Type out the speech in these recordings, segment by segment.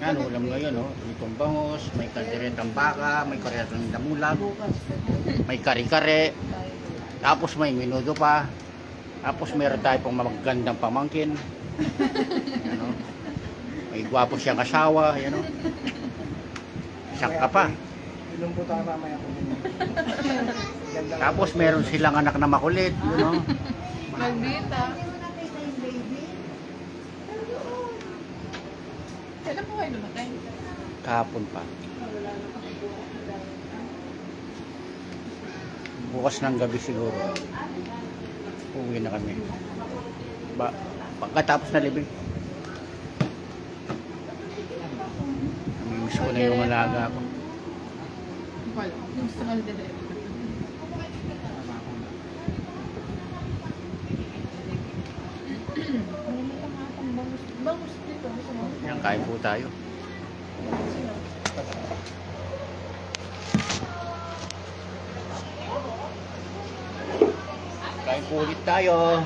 Yan, ulam ngayon, oh. Itong bangos, may kalderetang baka, may karetang damulag, may kare-kare, tapos may minudo pa, tapos meron tayo pong magandang pamangkin. Yan, oh. May gwapo siyang asawa, yan, oh. Isang ka pa. Ilong po tayo mamaya po. Tapos meron silang anak na makulit, you know. Magbita. Kailan po kayo lumatay? Kahapon pa. Bukas ng gabi siguro. Uwi na kami. Pagkatapos na libing. Namimiss ko na yung alaga ko. Wala. Yung sa kaldereta. Bangus dito. Yan, kain po tayo. Kain po ulit tayo.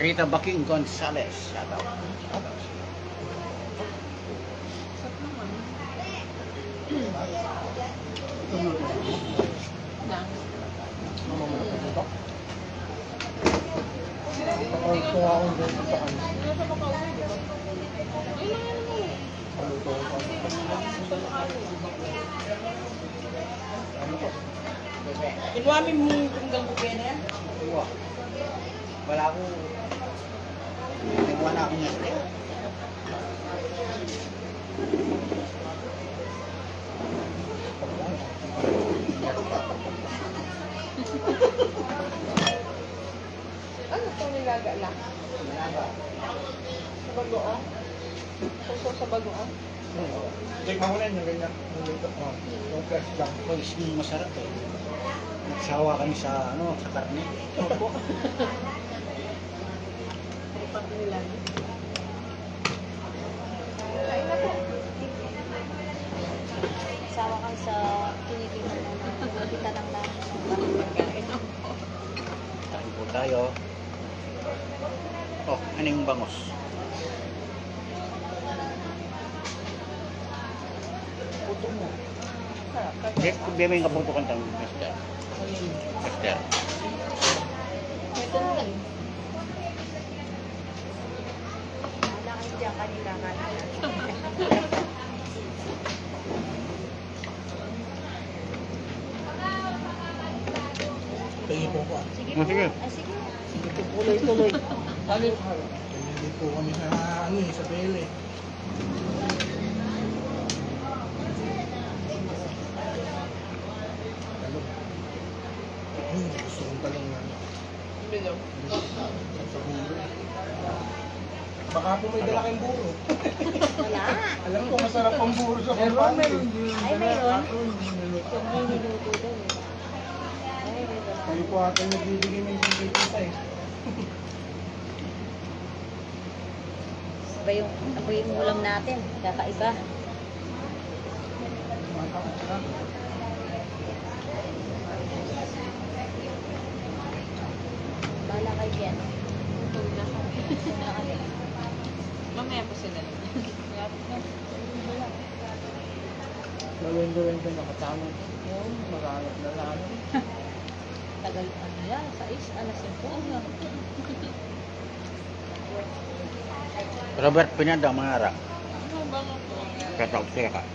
Rita Baking Gonzales. Shout out. Shout out. Sat naman. Lang. Ito ako dito sa kanya. Ano sa makauwi, di ba? Ay, lang yan mo. Paluto ko. Inuamin mo tunggang buke na yan? Wala ko. Wala akong yate. Ano itong nilaga lang? Sa bagoong? Puso sa bagoong? Tikman mo na yun, yung ganyan. Yung luto. Yung fresh lang. Pag yung masarap eh. Nagsawa kami sa sa karne. Opo. Pag nilaga. Kain na po. Sawa ka sa kinikiman mo na kita ng lahat. Pagkain na po. Kain po tayo. Oh, ano yung bangos? Puto mo. Bebe yung kaputukan tayo, Mister. Mister. Ito na lang. Wala kayo dyan kanila kanila. Tingin po ko. Sige Oh, po. sige. Ay, sige. Tuloy-tuloy. Hindi po kami sa sa Bele. Gusto kong talong na. Bilog. Sa buro. Baka po may dala kayong buro. Wala. Alam ko masarap ang buro sa kumpanya. Ay, mayroon. Yung may niluto daw eh. Ay, mayroon. Kayo po ata nagbibigay ng pagkikita eh. Iba yung ulam natin. Kakaiba. Bala kayo dyan. Tulog na kami. Wala kami. Mamaya po sila lang. Gawin-gawin ko nakatama. Yung maranap na lang. Tagal ano yan. 6, alas 5. Robert Pineda, Mangara. Ano ba nga po? Katawag siya ka.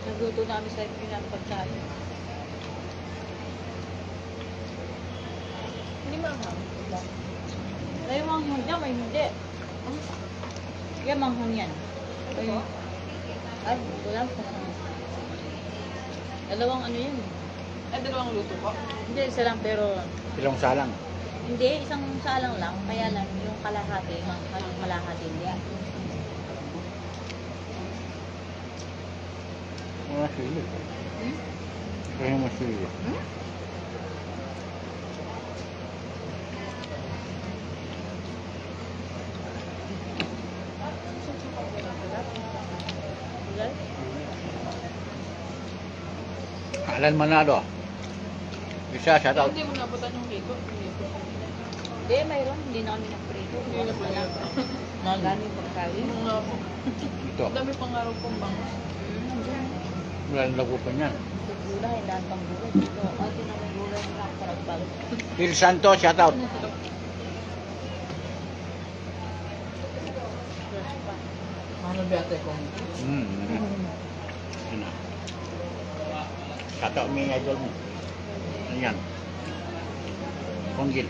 Nagluto namin sa pinapagkain. Hindi maanghang. Ay, yung manghang dyan, may hindi. Yan, manghang yan. Ay, ito lang. Dalawang ano yan. Ay, dalawang luto po. Hindi, isa lang pero Ilang salang. hindi, isang salang lang. Kaya lang yung kalahati, yung kalahati hindi. Wala sili. Kaya mo sili. Wala. Alan Manado. Isa, shout out. Hindi mo nabutan yung cake ko. Hindi po. Hindi, mayroon. Hindi na kami nagprito. Hindi na po. Nagani pagkain. Yung nga po. Ito. Ang dami pang araw pong bangus. Wala nang lago pa niyan. Gulay, dahil pang gulay dito. Kasi na may gulay na parang balot. Phil Santos, shout out. Ano ba ate kung Ano? Shout out mo yung idol mo. Ano yan? Konggil.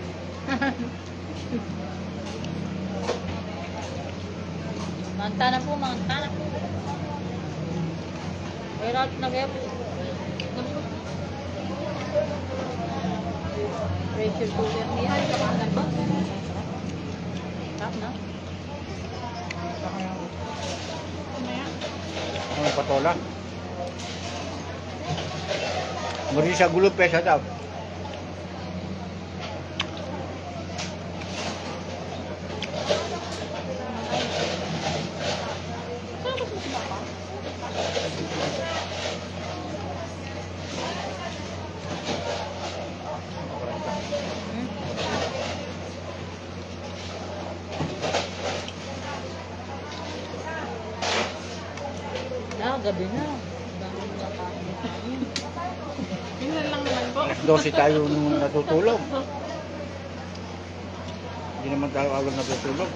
Mangta na po. Mayroon na kaya po. Pressure cooker niya. Ano ba? Tap na. Ano patola? Marisa Gulupe, shout out. Gabi na. Dami na kain. Minsan lang naman po. Alas 12 tayo nung natutulog. Hindi naman tayo agad natutulog.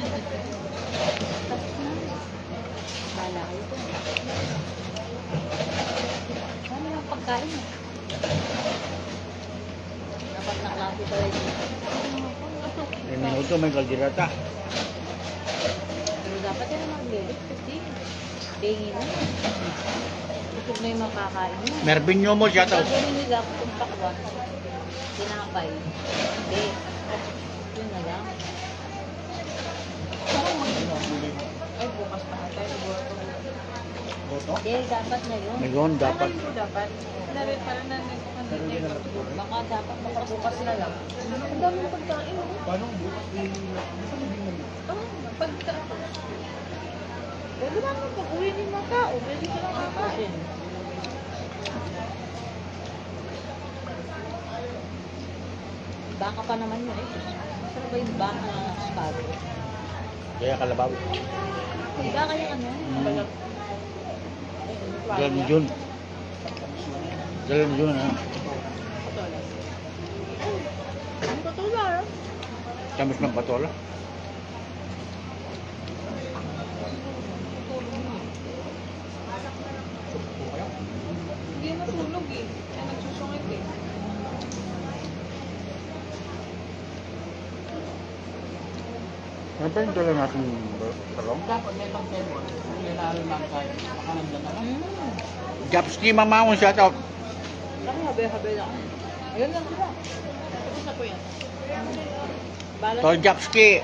Bala kayo po. Ano yung pagkain mo? Dapat naklase tayo dito. Yung minuto may kaldirata. Pero dapat yan mag-lilit kasi dingin na. Busog na yung makakain mo. Mervin Nyomo, shout out. Gagawin nila kung pakwan. Tinapay. Hindi. Yun na lang. Ay, bukas pa tayo. Boto? Hindi, dapat na yun. Ngayon, dapat. Ano po dapat? Dapat parang nandito. Baka dapat bukas na lang. Ang dami ng pagkain. Paano bukas hindi Pagkain. Pwede naman pag-uwi ng mga tao. Pwede silang kakain. Baka pa naman yun eh. Masarap ba yung baka ng sparo? Kaya kalabaw. Baka yung ano? Dalam yun. Dalam yun, ha? Ang patula ah. Tamis ng patola. Hindi nasunog eh. Kaya nagsusungit eh. Ano pa yung dala natin talong? dapat may pang table. Hindi na rin lang kayo. Makanan lang naman. Japski Mamamon, shout out. Laki habe-habe lang. Ayun lang sila. Tapos na po yan. Balas. Tol Japski.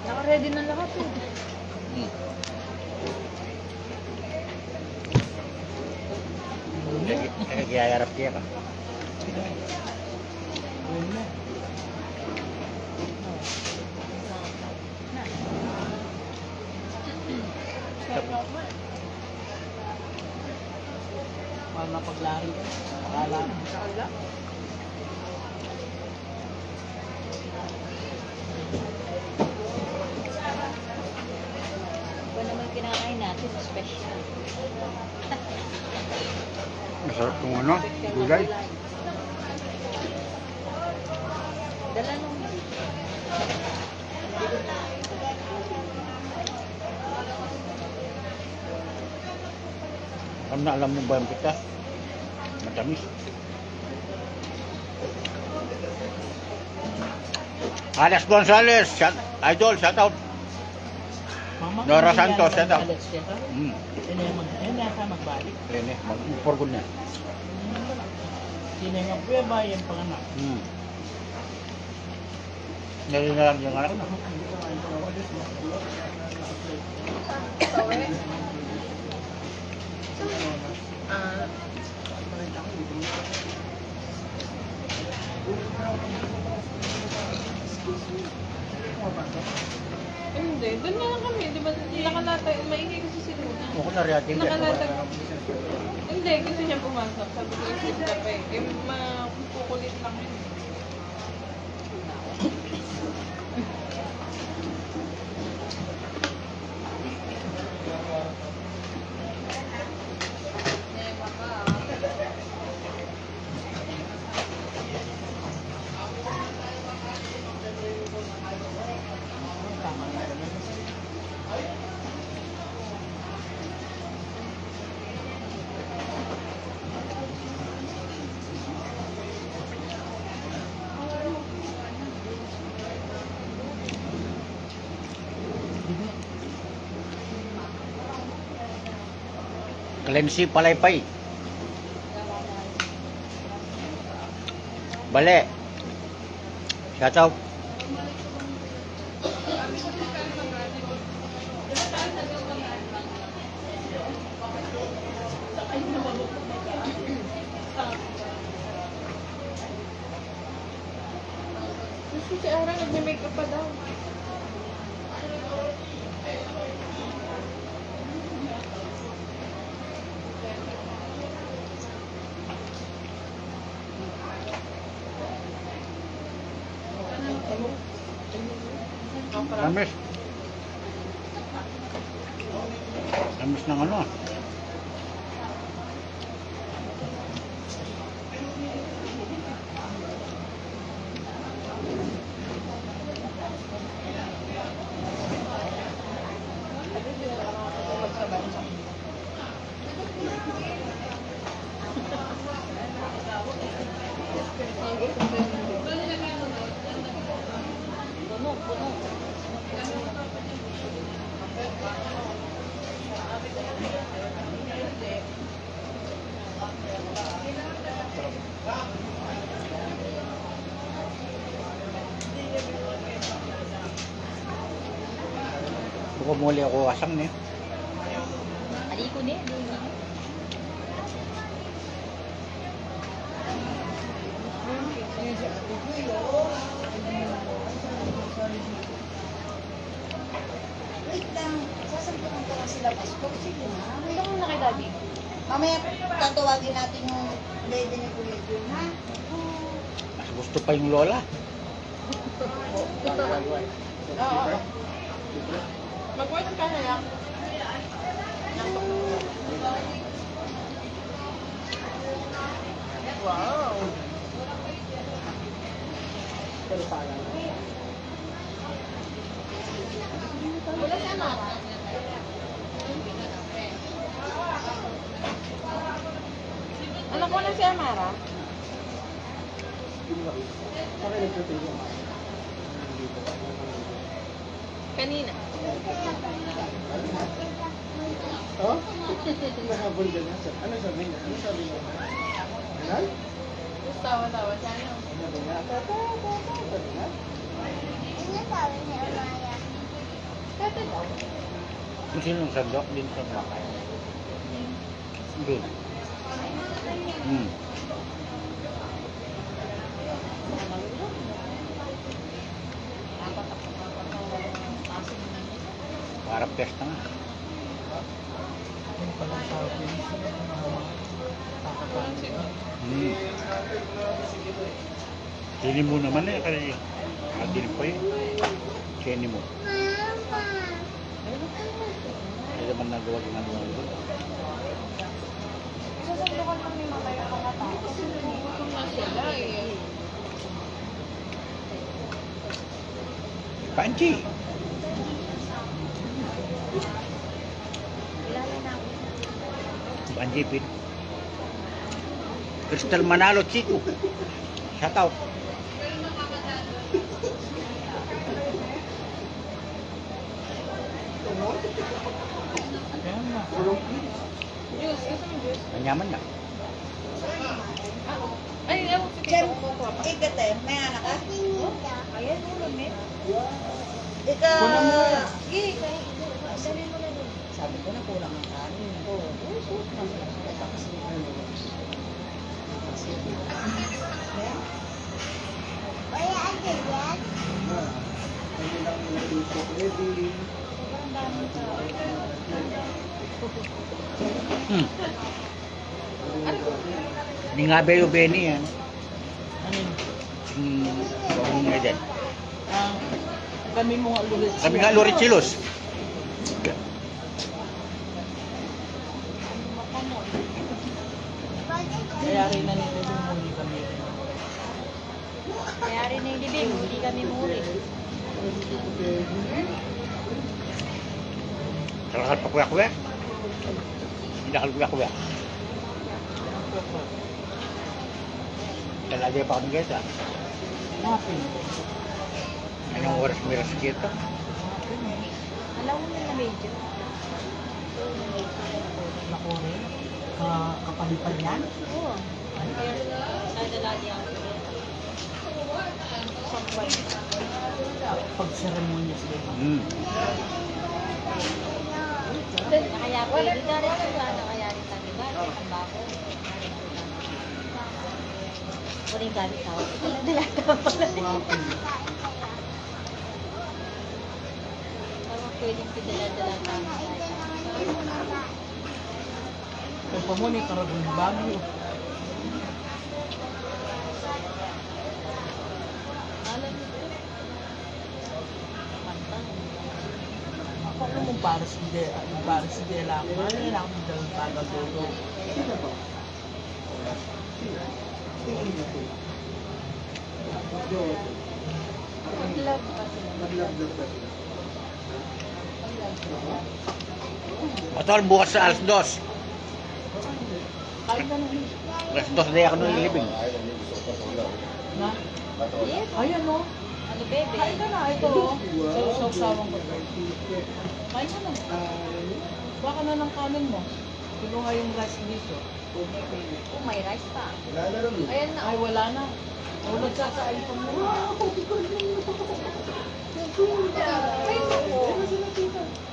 Naka-ready na lahat eh. Kaya dia ka. Para mapaglari ka. Akala mo. Iba naman kinakain natin, special. Masarap kung ano, gulay. Dala nung... Alam mo ba yung pitas? Matamis. Alex Gonzalez, idol, shout out. Mama, Nora hindi Santos, yan shout out. Alex siya. Hindi na magbalik. Hmm. Rene, mag-upor ko na. Sinay ng kuya ba, yan panganak. Nalinalang yung anak na. Sawi. Ah. Hindi, doon na lang kami. Di ba nakalatay, maingay kasi si Luna. Ako na reating ka. Nakalatag. Hindi, gusto niya pumasok. Sabi ko, isip ka pa eh. Eh, makukulit lang yun. Cleansy palaypay. Bale. Shout out. Gusto si Ara, nagme-makeup pa daw. Tamis. Tamis ng ano. Puno, puno. Kumuli ako asang ni. Aliko ni. Wait lang, sasabihin ko lang sila passport. Sige na. Ano kung na kay Daddy? Mamaya tatawagin natin yung lady ni Kuya Jun, ha? Mas gusto pa yung lola. Oo. Mag-work ka na lang. Wow. Wala si Amara. Anak ko na si Amara. Kanina. Oh? Nahabol ka na. Ano sabi niya? Ano sabi niya? Ano? Tawa-tawa siya. Ano? Sabi niya, sabi niya. Ano sabi ni Amaya? Tete daw. Kung sino yung sandok din sa lakay. Doon. Para pesta nga. Ano pala sabi niya? Walang sino. Sini mo naman eh. Kasi adil pa eh. Sini mo. Hindi naman nagawa-ginagawa doon. Sasabihin lang ni Mama yung mga tao. Gutom na sila eh. Panchi! Panchi pin. Crystal Manalo Chico. Shout out. Ayan na. Juice, gusto mo juice? Manyaman na. Ay, ewan ko Jem, dito ko pa. ikate, may anak ka? Ayan, ulo, me. Ika... Kulang mo yan. Sige, dali mo na doon. Sabi ko na kulang ang kanin. Oo. Hindi lang yung cook ready. Hindi nga ba yung Benny yan? Ano yun? Yung Eden. Ah, kami mo nga ulit. Kami nga Lorichilos. Kaya rin na nito muli kami. Kaya rin na yung libing, hindi kami muri. Kalakal pa kuya-kuya. Hindi nakal kuya-kuya. Talaga pa kami guys ah. Happy. Anong oras miras dito? Alam mo na medyo. Naku rin. Kapalipan yan. Oo. Sana lagi ako. Pag seremonya sila. Nakaya ko, hindi ka rin sa nakaya rin sa iba. Ang bako. Wala yung gamit ako. Dala pala. Parang pwedeng pinadala ka. Kaya pa mo ni karagong bagyo. Alam mo ito? Pantang. Ako ano mong para si Dela ako. Ano yun ako ng dalang tagadodo. Mag-love pa sila. Mag-love ka. Otol, bukas sa alas 2. Kahit na nung Alas 2 na ako nung ilibing. na. Yes. Ayan o. Ano, bebe? Kain ka na. Ito o. Sa sawang ko. Kain ka na. Baka na ng kanin mo. Ito nga yung rice dito. Oh, may rice pa. Wala na rin. Ayan na. Ay, wala na. O, nagsasain pa mo.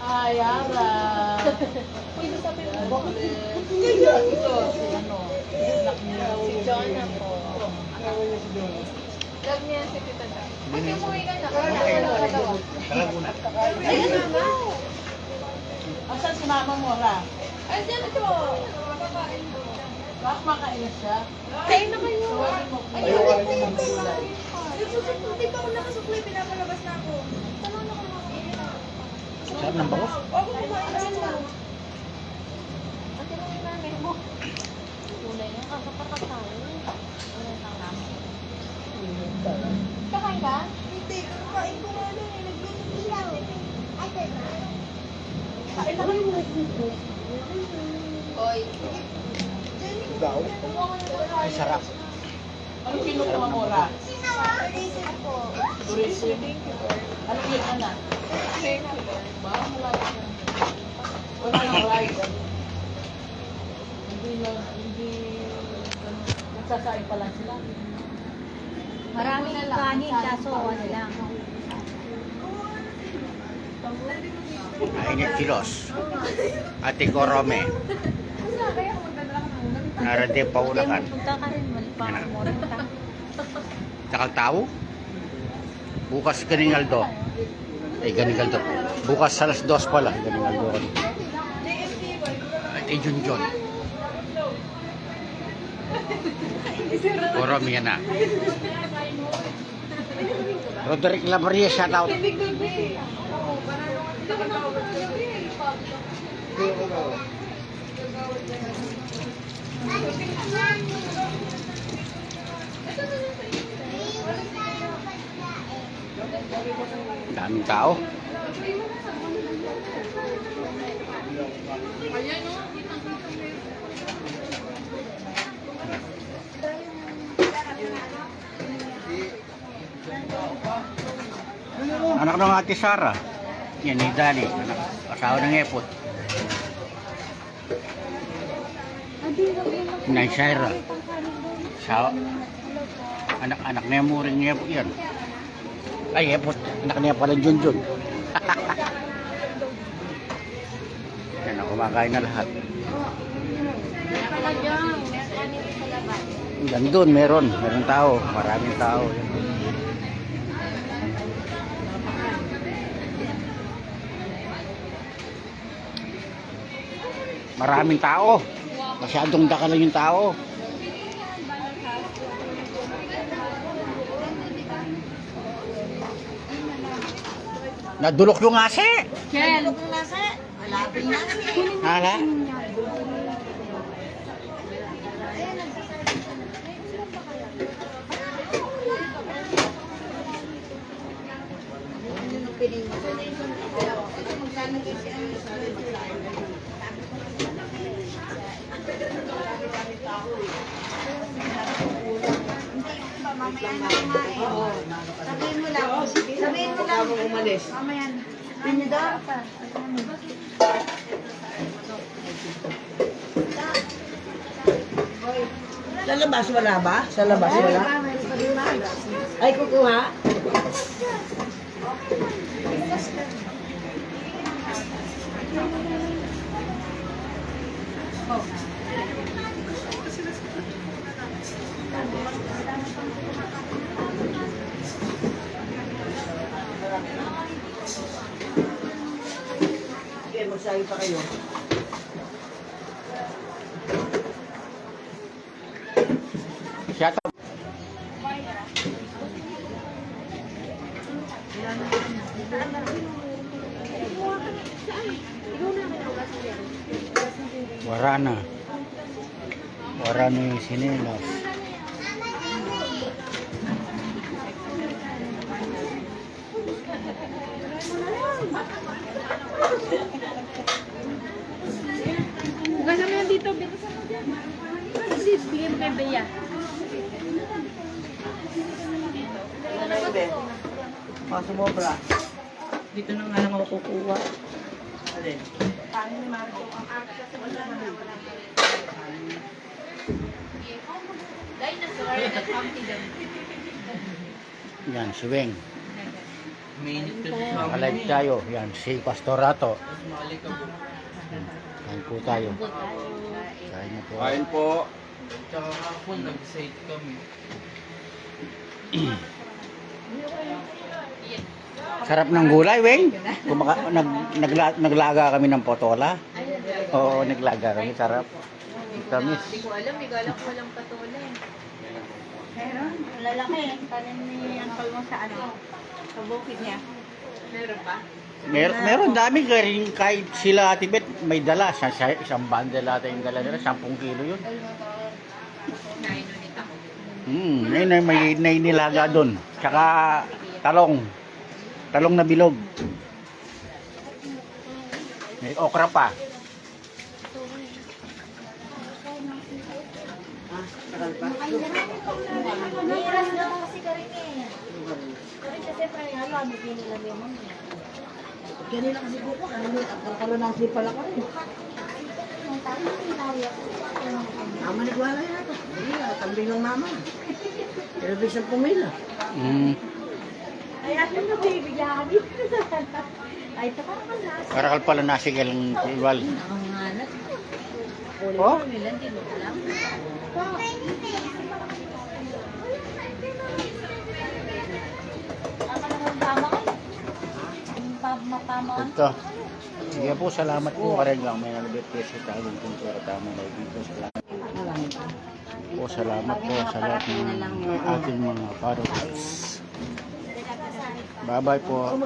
Ay, Ara. Pwede sabihin mo. Ito, si ano. Anak niya. Si Jonah po. Kawan niya si John. Love niya si Tita Dam. Hindi na Umuwi ka na. Sa Laguna. Ayan na nga. Asan si mama mo, Ra? Ay, dyan ito. Bakit makain na siya? Kain na kayo. Tawagin mo. Ayaw ka rin yung gulay. Hindi pa ako nakasuklay. Pinapalabas na ako. Sarap ng bangus. Ako kumain na sila. Ate mo yung nanay mo. Kulay na. Ang kapakatawa. Ano ang namin? Kakain ka? Hindi. Kakain ko nga lang. Nagluto ko siya. Kain na kayo. Oy. Daw. Ay, sarap. Ano kinukuha mo, Ra? Reason po. Tourism? Ano yun, Ana? Thank you, Lord. Ba? Wala nang rice. Hindi, nagsasain pa lang sila. Maraming kanin, kaso ano lang. Ainit kilos. Ate Korome. Narade pa Hindi mo ulakan. punta ka rin. Malipas mo rin ka. Takal tao. Bukas Ganingaldo. Ay, Ganingaldo. Bukas alas 2 pala. Ganingaldo. Ate Junjun. Korome yan na. Roderick Labria, shout out. Daming tao. Anak ng ate Sara. Yan ni Dani, anak, asawa ng Epot. Nay Shaira. Asawa, Anak-anak niya mo rin niya po yan. Ay, po, anak niya pala Junjun. Yan, kumakain na lahat. Pala dyan, meron dito sa labas. Gandun, meron tao, maraming tao. Maraming tao. Masyadong dakalan yung tao. Nadulok yung ase. Kel! Hala? Sabihin mo lang. Sabihin mo lang. Umalis. Mamaya. Pinidor pa. Sa labas wala ba? Sa labas wala? Ay, kukuha? Okay, magsabi pa kayo. Shout out. Warana. Warana yung sinelas. Hugasan mo yan dito, bitasan mo dyan. Kasi bigay mo kay Bea. Sumobra. Dito na nga lang ako kukuha. Alin? Yan, si Weng. Minute ka Nakalive tayo. Yan, si Pastorato. Kain po tayo. Kain na po. Kain po. Tsaka hapon, nag-site kami. Sarap ng gulay, Weng. Naglaga kami ng potola. Oo, naglaga kami. Sarap. Tamis. Hindi ko alam, may galang ko lang patola eh. Meron, lalaki. Tanim ni Uncle mo sa ano? Sa bukid niya. Meron ba? Meron dami rin kahit sila Ate Bet may dala. Isang bundle natin yung dala nila. 10 kilo yun. Nainunit ako. May nilaga doon. Tsaka talong. Talong na bilog. May okra pa. Miras lang kasi karin eh. Karin kasi parang ano, ano pinilagay mo niya. Ganila kasi po ko. Nagkakaroon ng sipal ako rin. Ang tama ng ilawi ako. Mama nagwala yan ako. Hindi na, kambing ng mama. Television pumila. Ay, atin na bibigyan ka dito. Ay, ito ka naman nasa. Karakal pala nasigal ng iwal. Ang hanap. Oh? Nila, hindi mo alam. Mapamaan. Ito. Sige po, salamat po karegang may nalabit kayo sa tagong pintura tama na dito. Salamat po. Salamat po sa lahat ng ating mga followers. Bye-bye po.